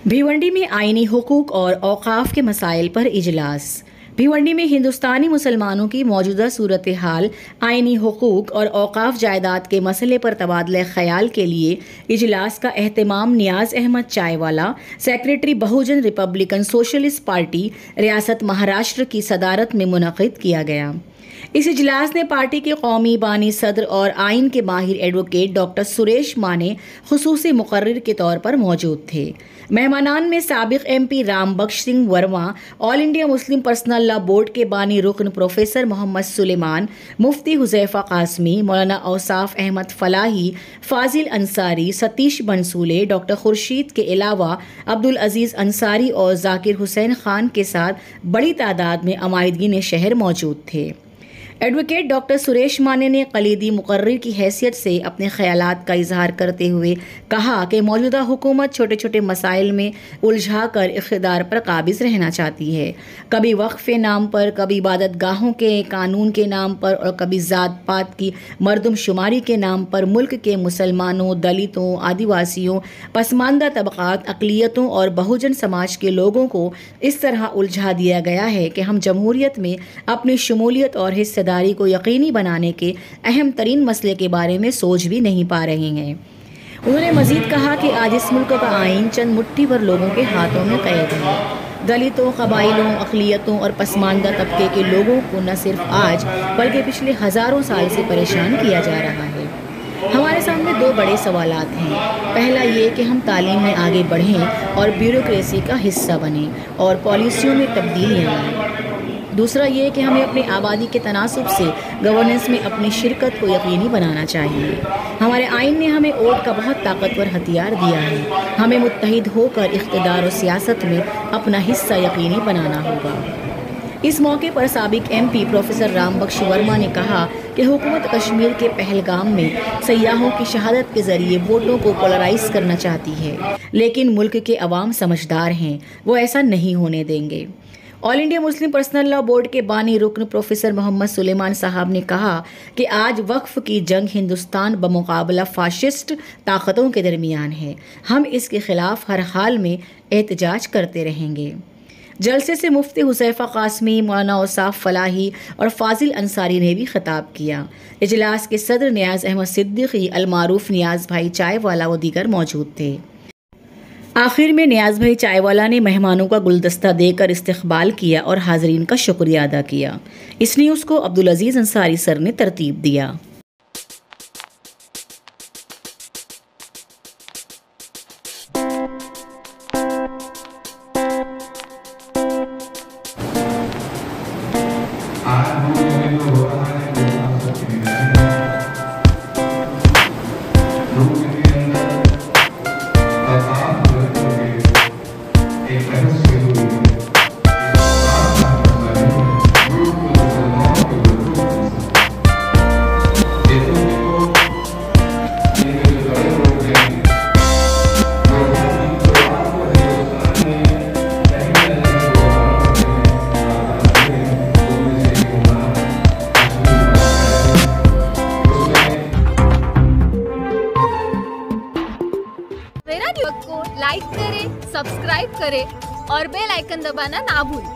भिवंडी में आईनी हुकूक और औकाफ के मसाइल पर इजलास। भिवंडी में हिंदुस्तानी मुसलमानों की मौजूदा सूरत हाल, आईनी हुकूक और औकाफ जायदाद के मसले पर तबादला ख्याल के लिए इजलास का एहतमाम नियाज अहमद चायवाला, सेक्रेटरी बहुजन रिपब्लिकन सोशलिस्ट पार्टी रियासत महाराष्ट्र की सदारत में मुनक़िद किया गया। इस इजलास ने पार्टी के कौमी बानी सदर और आइन के माहिर एडवोकेट डॉक्टर सुरेश माने खुसूसी मुकर्रिर के तौर पर मौजूद थे। मेहमानान में साबिक MP Rambakhsh Singh Verma, all India Muslim personal law board के बानी रुकन प्रोफेसर मोहम्मद सुलेमान, मुफ्ती हुज़ैफा कासमी, मौलाना औसाफ अहमद फलाही, फाजिल अंसारी, सतीश बंसूले, डॉक्टर खुर्शीद के अलावा अब्दुल अजीज़ अंसारी और जाकिर हुसैन खान के साथ बड़ी तादाद में अमायदगीन शहर मौजूद थे। एडवोकेट डॉक्टर सुरेश माने ने कलीदी मुकर्रिर की हैसियत से अपने ख्यालात का इजहार करते हुए कहा कि मौजूदा हुकूमत छोटे छोटे मसाइल में उलझा कर इक़्तिदार पर काबिज़ रहना चाहती है। कभी वक्फ़ के नाम पर, कभी इबादत गाहों के कानून के नाम पर और कभी ज़ात पात की मरदमशुमारी के नाम पर मुल्क के मुसलमानों, दलितों, आदिवासियों, पसमानदा तबक़ात, अक़लियतों और बहुजन समाज के लोगों को इस तरह उलझा दिया गया है कि हम जमहूरियत में अपनी शमूलियत और हिस्सेदारी को यकीनी बनाने के अहम तरीन मसले के बारे में सोच भी नहीं पा रहे हैं। उन्होंने मजीद कहा कि आज इस मुल्क का आइन चंद मुट्ठी भर लोगों के हाथों में कैद है। दलितों, कबाइलों, अक़लियतों और पसमानदा तबके के लोगों को न सिर्फ आज बल्कि पिछले हज़ारों साल से परेशान किया जा रहा है। हमारे सामने दो बड़े सवालात हैं। पहला ये कि हम तालीम में आगे बढ़ें और ब्यूरोक्रेसी का हिस्सा बनें और पॉलिसियों में तब्दीलियाँ लाएं। दूसरा ये कि हमें अपनी आबादी के तनासुब से गवर्नेंस में अपनी शिरकत को यकीनी बनाना चाहिए। हमारे आइन ने हमें वोट का बहुत ताकतवर हथियार दिया है। हमें मुत्तहिद होकर इक़्तिदार और सियासत में अपना हिस्सा यकीनी बनाना होगा। इस मौके पर साबिक MP प्रोफेसर रामबख्श वर्मा ने कहा कि हुकूमत कश्मीर के पहलगाम में सयाहों की शहादत के ज़रिए वोटों को पोलराइज करना चाहती है, लेकिन मुल्क के अवाम समझदार हैं, वो ऐसा नहीं होने देंगे। All India Muslim personal law board के बानी रुकन प्रोफेसर मोहम्मद सुलेमान साहब ने कहा कि आज वक्फ की जंग हिंदुस्तान बमुकाबला फाशिस्ट ताकतों के दरमियान है। हम इसके खिलाफ हर हाल में एहतजाज करते रहेंगे। जलसे से मुफ्ती हुज़ैफा कासमी, मौलाना औसाफ फलाही और फाजिल अंसारी ने भी खिताब किया। इजलास के सदर नियाज अहमद सिद्दीकी, अलमारूफ नियाज भाई चायवाला व दीगर मौजूद थे। आखिर में नियाज भाई चायवाला ने मेहमानों का गुलदस्ता देकर इस्तकबाल किया और हाज़रीन का शुक्रिया अदा किया। इस न्यूज़ को अब्दुल अजीज़ अंसारी सर ने तरतीब दिया। मेरा न्यूज़ को लाइक करें, सब्सक्राइब करें और बेल आइकन दबाना ना भूलें।